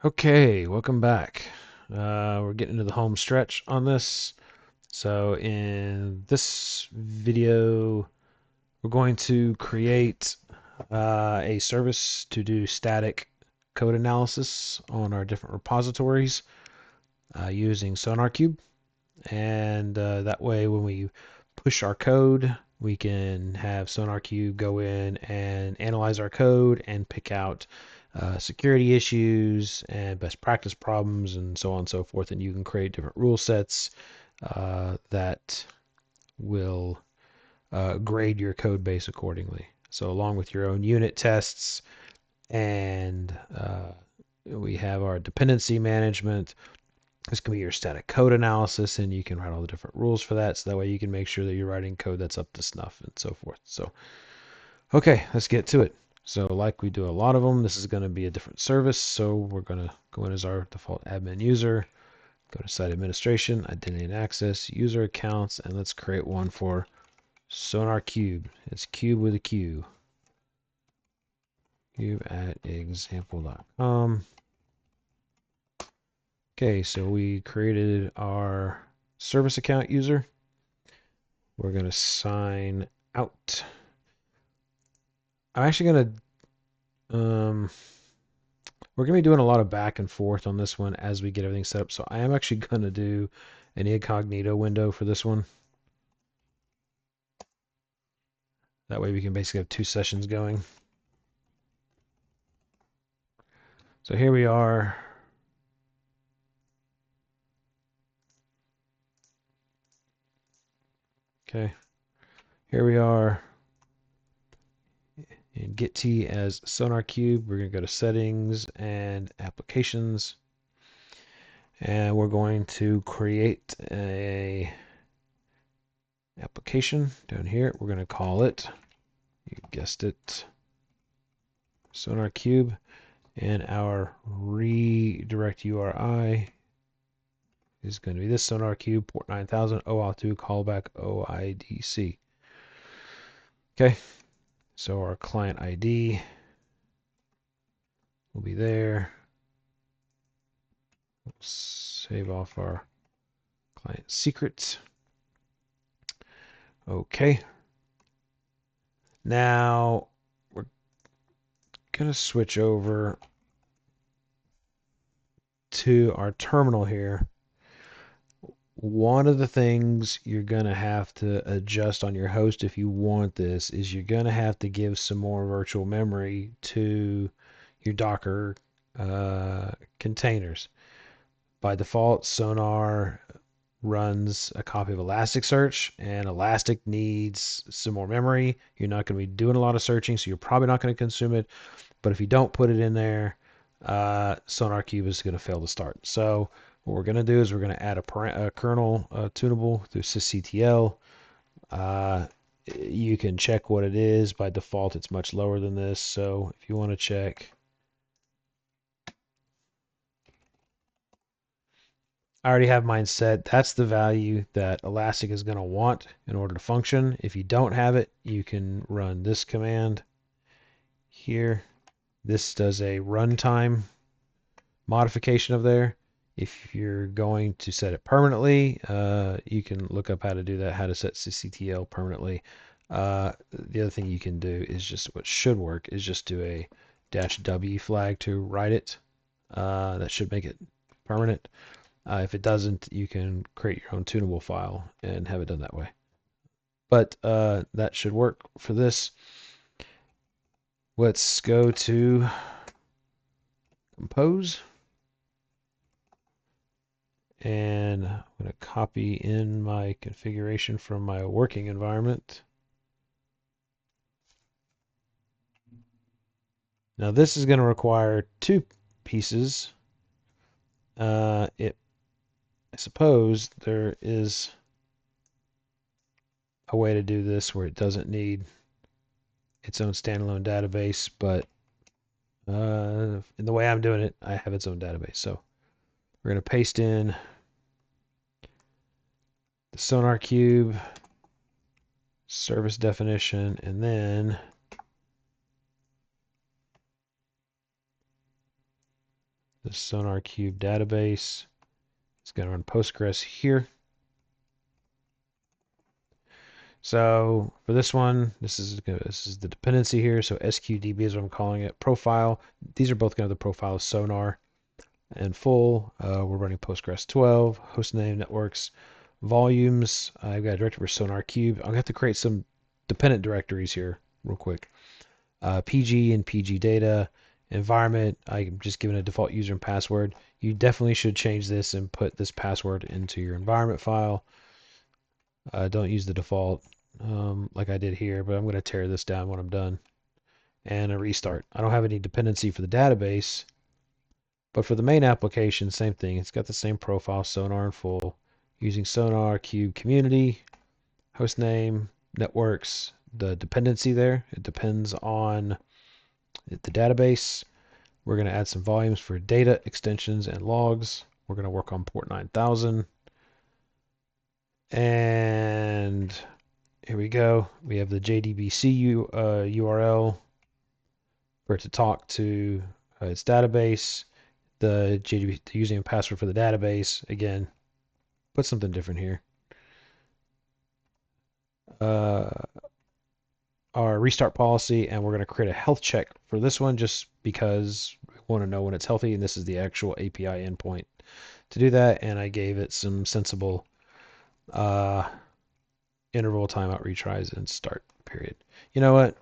Okay, welcome back. We're getting into the home stretch on this. So in this video, we're going to create a service to do static code analysis on our different repositories using Sonarqube. And that way, when we push our code, we can have Sonarqube go in and analyze our code and pick out security issues and best practice problems and so on and so forth. And you can create different rule sets that will grade your code base accordingly. So, along with your own unit tests, and we have our dependency management. This can be your static code analysis, and you can write all the different rules for that. So that way you can make sure that you're writing code that's up to snuff and so forth. So, okay, let's get to it. So, like we do a lot of them, this is going to be a different service. So, we're going to go in as our default admin user, go to site administration, identity and access, user accounts, and let's create one for Sonarqube. It's cube with a Q. Cube at example.com. Okay, so we created our service account user. We're going to sign out. I'm actually going to, we're going to be doing a lot of back and forth on this one as we get everything set up. So I am actually going to do an incognito window for this one. That way we can basically have two sessions going. So here we are. Okay, here we are in Git as Sonarqube. We're going to go to settings and applications. And we're going to create a application down here. We're going to call it, you guessed it, Sonarqube. And our redirect URI is going to be this Sonarqube port 9000 OAuth2 callback OIDC. Okay, so our client ID will be there. We'll save off our client secrets. Okay. Now we're going to switch over to our terminal here. One of the things you're going to have to adjust on your host if you want this is you're going to have to give some more virtual memory to your Docker containers. By default, Sonar runs a copy of Elasticsearch, and Elastic needs some more memory. You're not going to be doing a lot of searching, so you're probably not going to consume it. But if you don't put it in there, Sonarqube is going to fail to start. So what we're going to do is we're going to add a kernel tunable through sysctl. You can check what it is. By default, it's much lower than this. So if you want to check, I already have mine set. That's the value that Elastic is going to want in order to function. If you don't have it, you can run this command here. This does a runtime modification of there. If you're going to set it permanently, you can look up how to do that, how to set sysctl permanently. The other thing you can do is just what should work is just do a -w flag to write it. That should make it permanent. If it doesn't, you can create your own tunable file and have it done that way. But that should work for this. Let's go to compose. And I'm going to copy in my configuration from my working environment. Now this is going to require two pieces. I suppose there is a way to do this where it doesn't need its own standalone database, but in the way I'm doing it, I have its own database. So we're going to paste in the Sonarqube service definition, and then the Sonarqube database. It's going to run Postgres here. So for this one, this is the dependency here. So SQDB is what I'm calling it. Profile. These are both going to have the profile of Sonar and full. We're running Postgres 12. Hostname, networks, volumes. I've got a directory for Sonarqube. I'm going to have to create some dependent directories here real quick. PG and PG data. Environment, I'm just giving a default user and password. You definitely should change this and put this password into your environment file. Don't use the default like I did here, but I'm going to tear this down when I'm done. And a restart. I don't have any dependency for the database, but for the main application, same thing. It's got the same profile, Sonar and full. Using Sonarqube community, hostname, networks, the dependency there. It depends on the database. We're going to add some volumes for data, extensions, and logs. We're going to work on port 9000. And here we go. We have the JDBC URL for it to talk to its database. The username and password for the database. Again, put something different here. Uh, our restart policy, and we're going to create a health check for this one just because we want to know when it's healthy, and this is the actual API endpoint to do that. And I gave it some sensible interval, timeout, retries, and start period. You know what?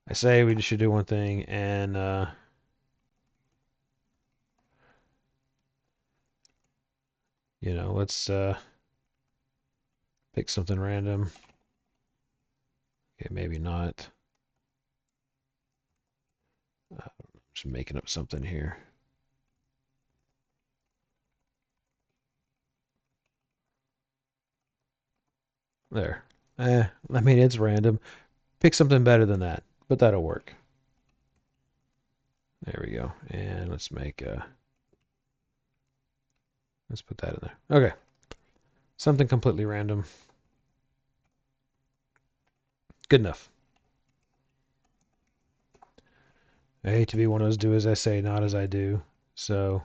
I say we should do one thing, and let's pick something random. Okay, maybe not. Just making up something here. There. I mean, it's random. Pick something better than that, but that'll work. There we go. And let's put that in there. Okay. Something completely random. Good enough. I hate to be one of those do as I say, not as I do. So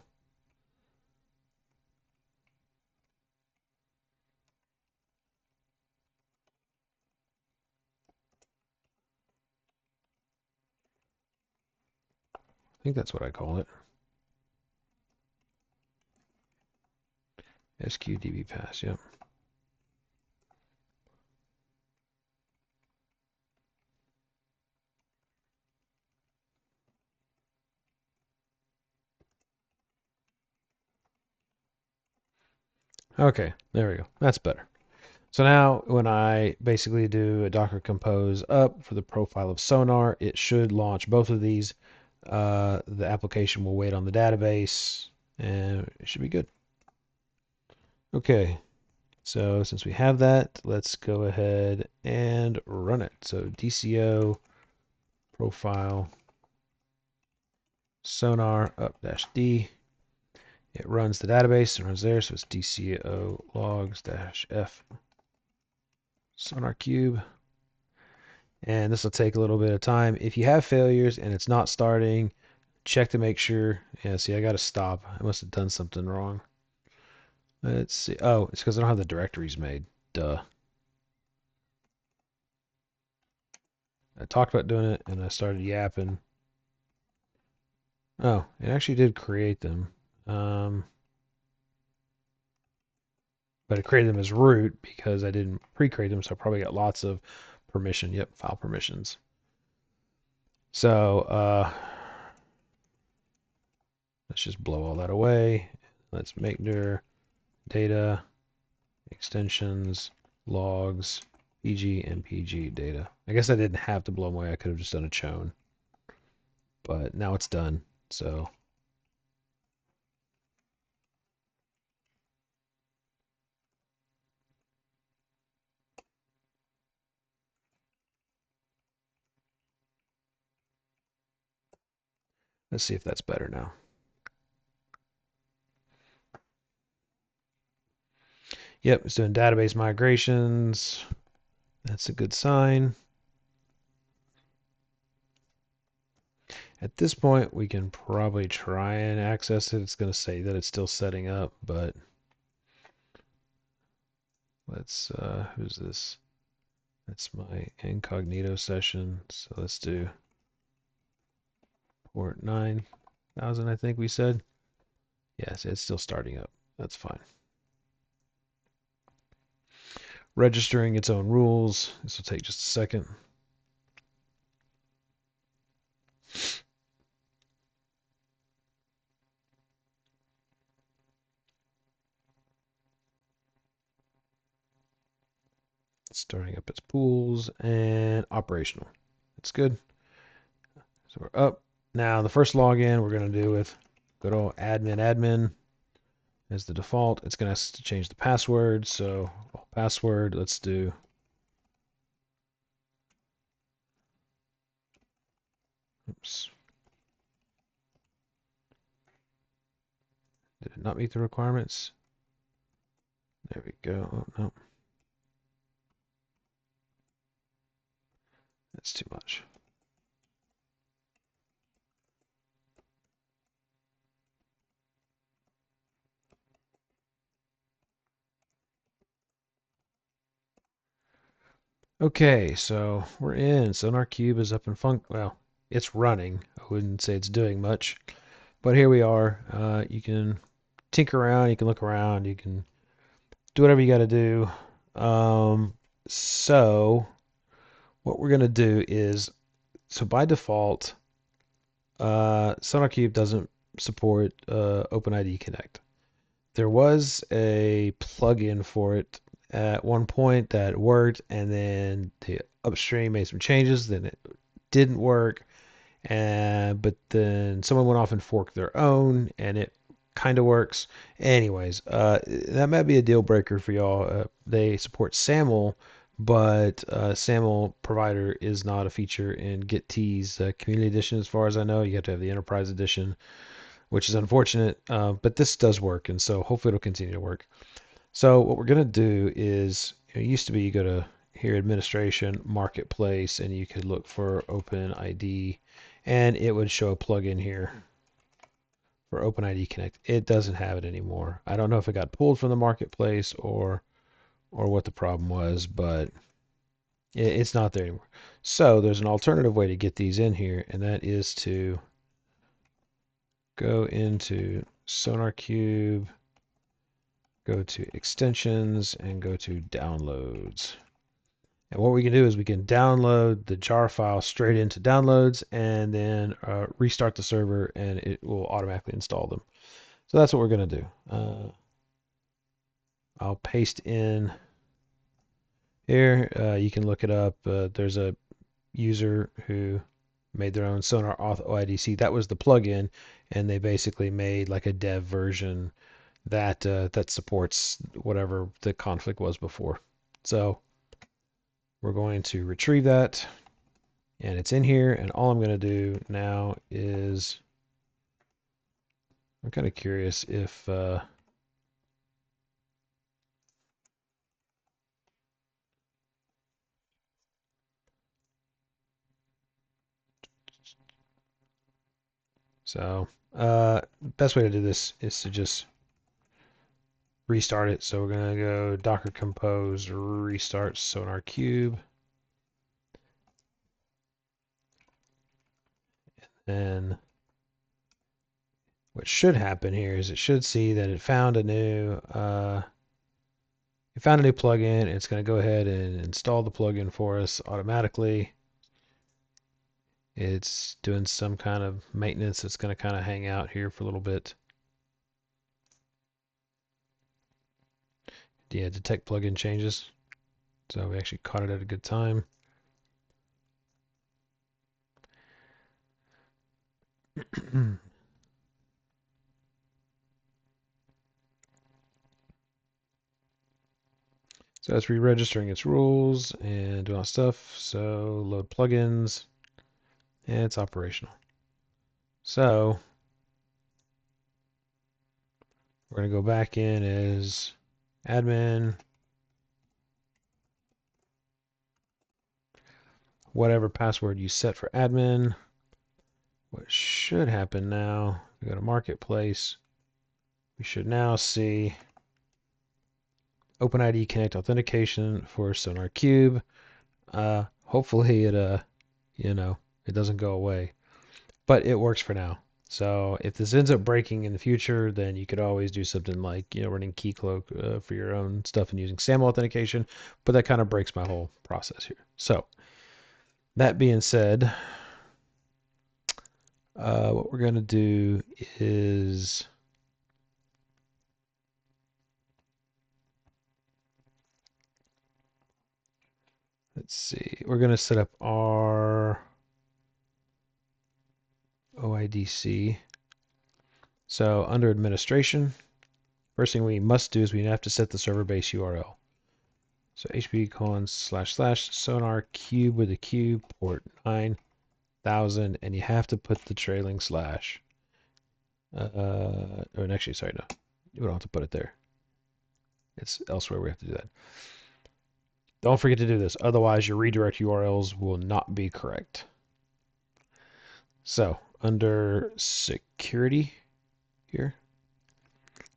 I think that's what I call it. SQDB pass, yep. Okay, there we go. That's better. So now when I basically do a Docker compose up for the profile of Sonar, it should launch both of these. The application will wait on the database and it should be good. Okay, so since we have that, let's go ahead and run it. So DCO profile Sonar up-d. It runs the database and runs there, so it's DCO logs-f Sonarqube. And this will take a little bit of time. If you have failures and it's not starting, check to make sure. Yeah, see, I got to stop. I must have done something wrong. Let's see. Oh, it's because I don't have the directories made. Duh. I talked about doing it and I started yapping. Oh, it actually did create them. But I created them as root because I didn't pre-create them, so I probably got lots of permission. Yep, file permissions. So let's just blow all that away. Let's make dir data extensions logs pg and pg data. I guess I didn't have to blow them away. I could have just done a chown, but now it's done. So let's see if that's better now. Yep, it's doing database migrations. That's a good sign. At this point, we can probably try and access it. It's going to say that it's still setting up, but let's, who's this? That's my incognito session. So let's do port 9000, I think we said. Yes, it's still starting up. That's fine. Registering its own rules. This will take just a second. Starting up its pools and operational. That's good. So we're up. Now the first login we're going to do with good old admin as the default. It's going to ask us to change the password. So password, let's do oops. Did it not meet the requirements? There we go. Oh, no. That's too much. Okay, so we're in. Sonarqube is up and well, it's running. I wouldn't say it's doing much, but here we are. You can tinker around, you can look around, you can do whatever you got to do. So what we're gonna do is, so by default, Sonarqube doesn't support OpenID Connect. There was a plugin for it at one point that worked, and then the upstream made some changes, then it didn't work, and but then someone went off and forked their own, and it kind of works. Anyways, that might be a deal breaker for y'all. They support SAML, but SAML provider is not a feature in GitT's Community Edition, as far as I know. You have to have the Enterprise Edition, which is unfortunate, but this does work, and so hopefully it'll continue to work. So what we're going to do is, it used to be you go to here, administration, marketplace, and you could look for OpenID, and it would show a plugin here for OpenID Connect. It doesn't have it anymore. I don't know if it got pulled from the marketplace or what the problem was, but it's not there anymore. So there's an alternative way to get these in here, and that is to go into Sonarqube, go to extensions, and go to downloads. And what we can do is we can download the jar file straight into downloads and then restart the server and it will automatically install them. So that's what we're going to do. I'll paste in here. You can look it up. There's a user who made their own Sonar Auth OIDC. That was the plugin, and they basically made like a dev version that that supports whatever the conflict was before. So we're going to retrieve that, and it's in here, and all I'm going to do now is, I'm kind of curious if so best way to do this is to just restart it. So we're going to go docker compose restart Sonarqube. And what should happen here is it should see that it found a new plugin. It's going to go ahead and install the plugin for us automatically. It's doing some kind of maintenance. It's going to kind of hang out here for a little bit. Yeah, detect plugin changes. So we actually caught it at a good time. So it's re-registering its rules and doing all stuff. So load plugins, and it's operational. So we're going to go back in as admin, whatever password you set for admin. what should happen now, we go to Marketplace, we should now see OpenID Connect authentication for Sonarqube. Hopefully it doesn't go away, but it works for now. So if this ends up breaking in the future, then you could always do something like running Keycloak for your own stuff and using SAML authentication. But that kind of breaks my whole process here. So that being said, what we're going to do is let's see. We're going to set up our OIDC. So under administration, first thing we must do is we have to set the server base URL. So hp://sonarqube with a Q, port 9000, and you have to put the trailing slash. Or actually, sorry, no, you don't have to put it there. It's elsewhere we have to do that. Don't forget to do this, otherwise your redirect URLs will not be correct. So under security here,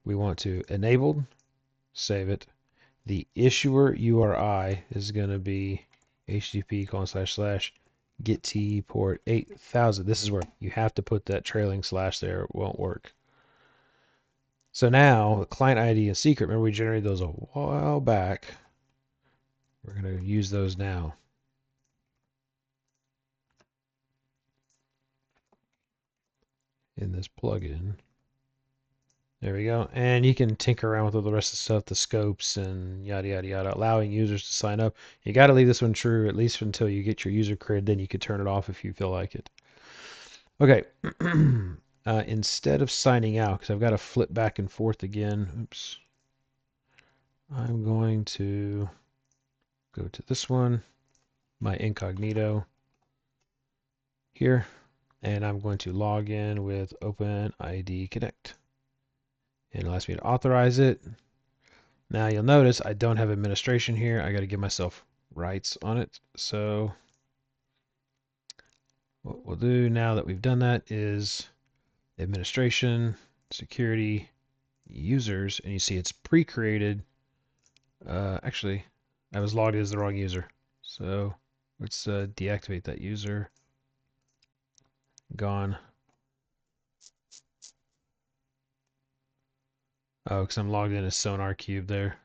we want to enable, save it. The issuer URI is going to be http:// port 8000. This is where you have to put that trailing slash there. It won't work. So now the client ID and secret, remember we generated those a while back. We're going to use those now. In this plugin. There we go. And you can tinker around with all the rest of the stuff, the scopes and yada, yada, yada, allowing users to sign up. You got to leave this one true, at least until you get your user cred. Then you could turn it off if you feel like it. Okay. Instead of signing out, because I've got to flip back and forth again. Oops. I'm going to go to this one, my incognito here, and I'm going to log in with OpenID Connect. And it'll ask me to authorize it. Now you'll notice I don't have administration here. I got to give myself rights on it. So what we'll do now that we've done that is administration, security, users, and you see it's pre-created. Actually, I was logged as the wrong user. So let's deactivate that user. Gone. Oh, because I'm logged in as Sonarqube there.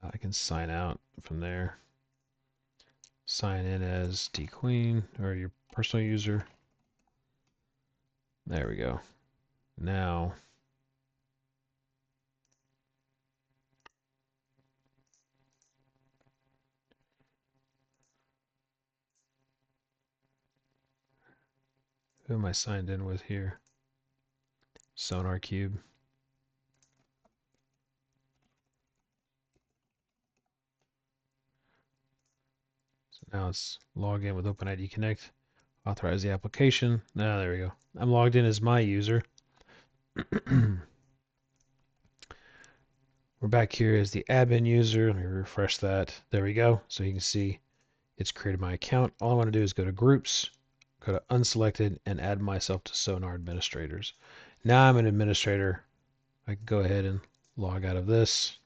I can sign out from there. Sign in as dqueen or your personal user. There we go. Now who am I signed in with here? Sonarqube. So now let's log in with OpenID Connect. Authorize the application. Now there we go. I'm logged in as my user. We're back here as the admin user. Let me refresh that. There we go. So you can see it's created my account. All I want to do is go to groups, go to unselected, and add myself to Sonar administrators. Now I'm an administrator. I can go ahead and log out of this.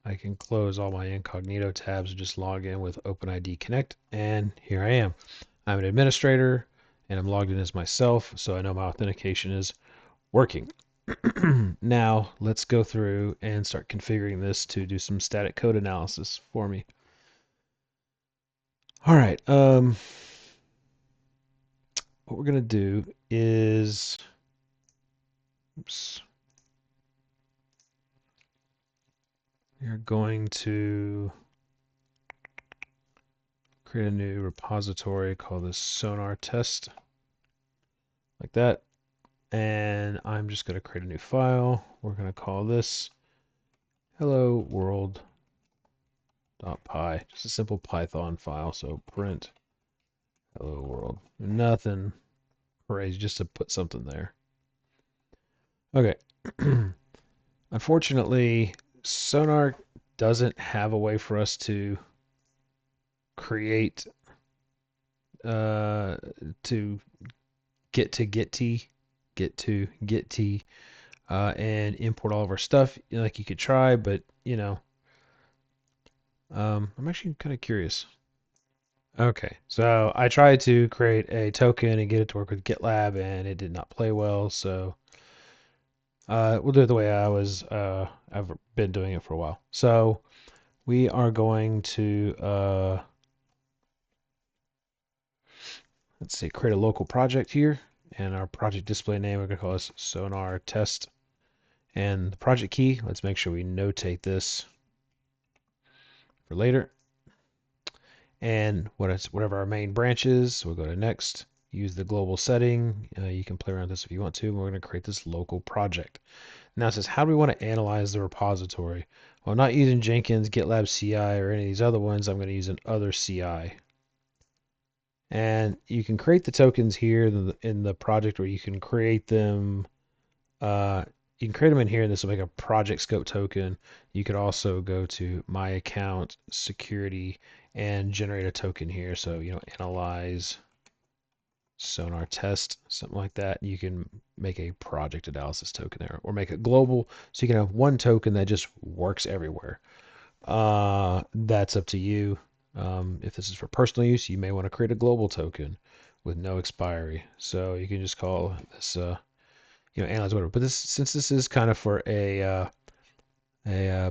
I can close all my incognito tabs and just log in with OpenID Connect, and here I am. I'm an administrator, and I'm logged in as myself, so I know my authentication is working. Now, let's go through and start configuring this to do some static code analysis for me. All right. What we're going to do is, oops. We're going to create a new repository, call this Sonar Test, like that. And I'm just going to create a new file. We're going to call this hello world.py, just a simple Python file. So print hello world. Nothing crazy, just to put something there. Okay. Unfortunately, Sonar doesn't have a way for us to create to get to and import all of our stuff like you could try, but I'm actually kind of curious. Okay, so I tried to create a token and get it to work with GitLab, and it did not play well. So we'll do it the way I've been doing it for a while. So we are going to let's see, create a local project here, and our project display name we're going to call this Sonar Test, and the project key. Let's make sure we notate this for later. And whatever our main branch is, we'll go to next. Use the global setting. You can play around with this if you want to. We're going to create this local project. Now it says, how do we want to analyze the repository? Well, I'm not using Jenkins, GitLab CI, or any of these other ones. I'm going to use an other CI. And you can create the tokens here in the project, or you can create them. You can create them in here, and this will make a project scope token. You could also go to My Account, Security, and generate a token here. So, analyze Sonar Test, something like that. You can make a project analysis token there, or make it global, so you can have one token that just works everywhere. That's up to you. If this is for personal use, you may want to create a global token with no expiry. So you can just call this, analyze whatever. But since this is kind of for a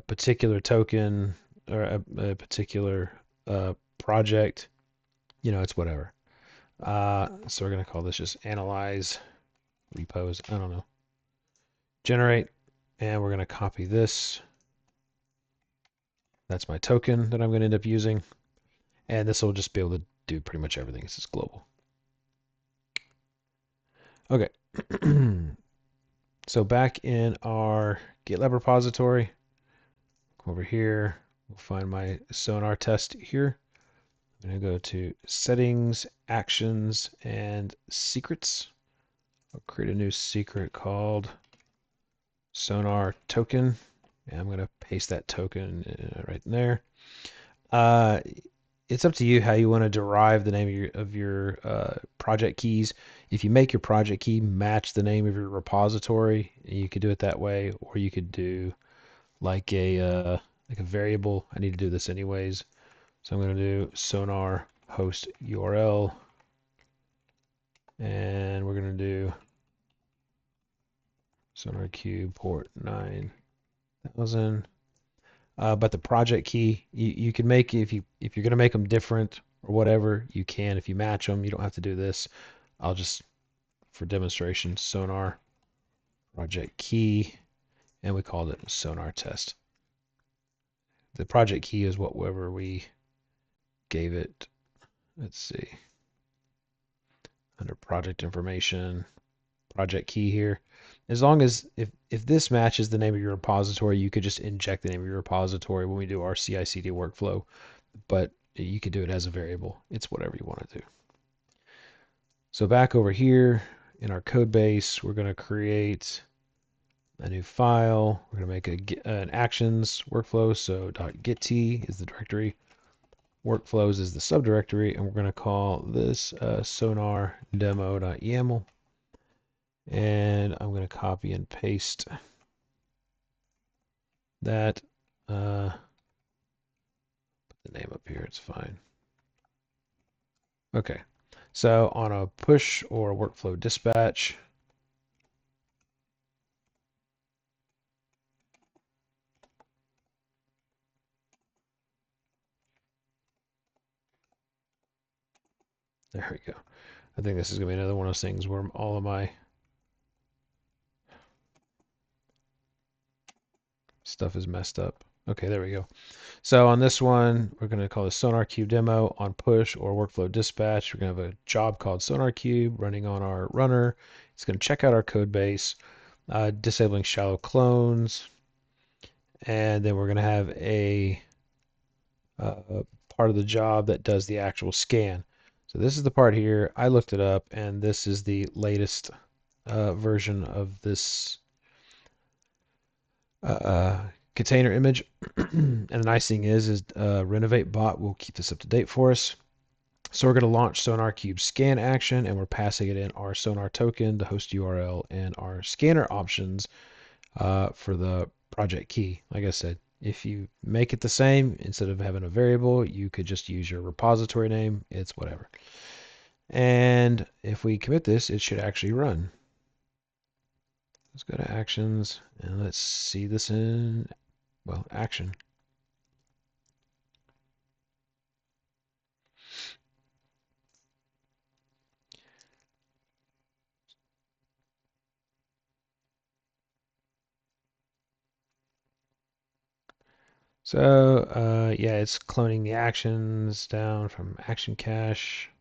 particular token or a particular project, it's whatever. So we're going to call this just analyze repos. I don't know. Generate. And we're going to copy this. That's my token that I'm going to end up using. And this will just be able to do pretty much everything. This is global. Okay. So back in our GitLab repository, come over here. We'll find my Sonar test here. I'm going to go to settings, actions, and secrets. I'll create a new secret called Sonar token. And I'm going to paste that token right in there. It's up to you how you want to derive the name of your project keys. If you make your project key match the name of your repository, you could do it that way, or you could do like a variable. I need to do this anyways, so I'm going to do sonar host URL, and we're going to do Sonarqube port 9000. But the project key, you can make, if you're going to make them different or whatever, you can. If you match them, you don't have to do this. I'll just, for demonstration, sonar project key, and we called it sonar test. The project key is whatever we gave it. Let's see. Under project information, project key here. As long as if this matches the name of your repository, you could just inject the name of your repository when we do our CI/CD workflow, but you could do it as a variable. It's whatever you want to do. So back over here in our code base, we're going to create a new file. We're going to make an actions workflow. So .git is the directory, workflows is the subdirectory, and we're going to call this sonar demo.yaml. And I'm going to copy and paste that. Put the name up here, it's fine. Okay, so on a push or workflow dispatch, there we go. I think this is going to be another one of those things where all of my stuff is messed up. Okay, there we go. So on this one, we're going to call this Sonarqube demo. On push or workflow dispatch, we're going to have a job called Sonarqube running on our runner. It's going to check out our code base, disabling shallow clones, and then we're going to have a part of the job that does the actual scan. So this is the part here. I looked it up, and this is the latest version of this container image. And the nice thing is Renovate bot will keep this up to date for us. So we're going to launch Sonarqube scan action, and we're passing it in our Sonar token, the host URL, and our scanner options for the project key. Like I said, if you make it the same, instead of having a variable, you could just use your repository name. It's whatever. And if we commit this, it should actually run. Let's go to actions and let's see this in, well, action. So, yeah, it's cloning the actions down from action cache.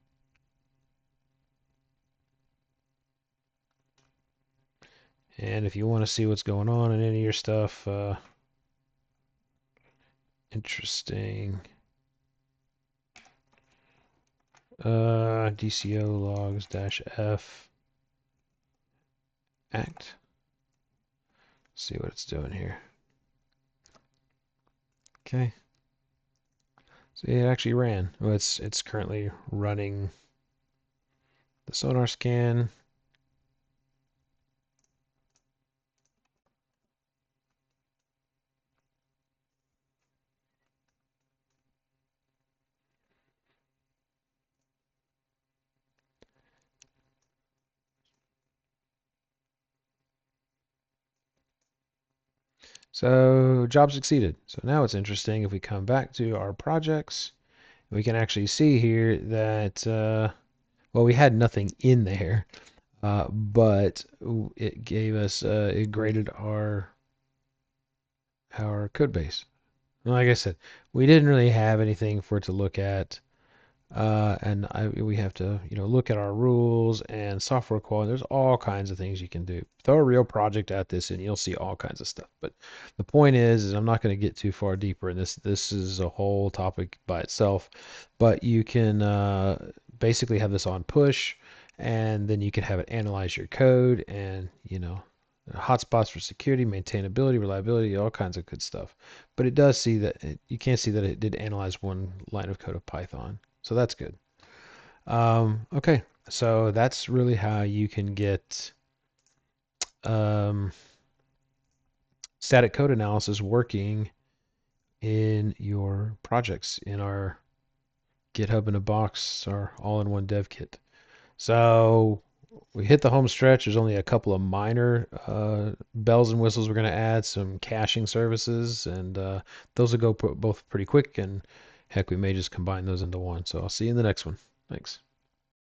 And if you want to see what's going on in any of your stuff, interesting. DCO logs -f act. See what it's doing here. Okay. So it actually ran. Well, it's currently running the sonar scan. So job succeeded. So now it's interesting if we come back to our projects, we can actually see here that well, we had nothing in there, but it gave us it graded our code base. Like I said, we didn't really have anything for it to look at. We have to, look at our rules and software quality. There's all kinds of things you can do. Throw a real project at this, and you'll see all kinds of stuff. But the point is I'm not going to get too far deeper in this. This is a whole topic by itself. But you can basically have this on push, and then you can have it analyze your code, and hotspots for security, maintainability, reliability, all kinds of good stuff. But it does see that you can see that it did analyze one line of code of Python. So that's good. Okay, so that's really how you can get um, static code analysis working in your projects in our GitHub in a box, our all-in-one dev kit. So we hit the home stretch. There's only a couple of minor bells and whistles we're going to add, some caching services, and those will go both pretty quick. And heck, we may just combine those into one. So I'll see you in the next one. Thanks.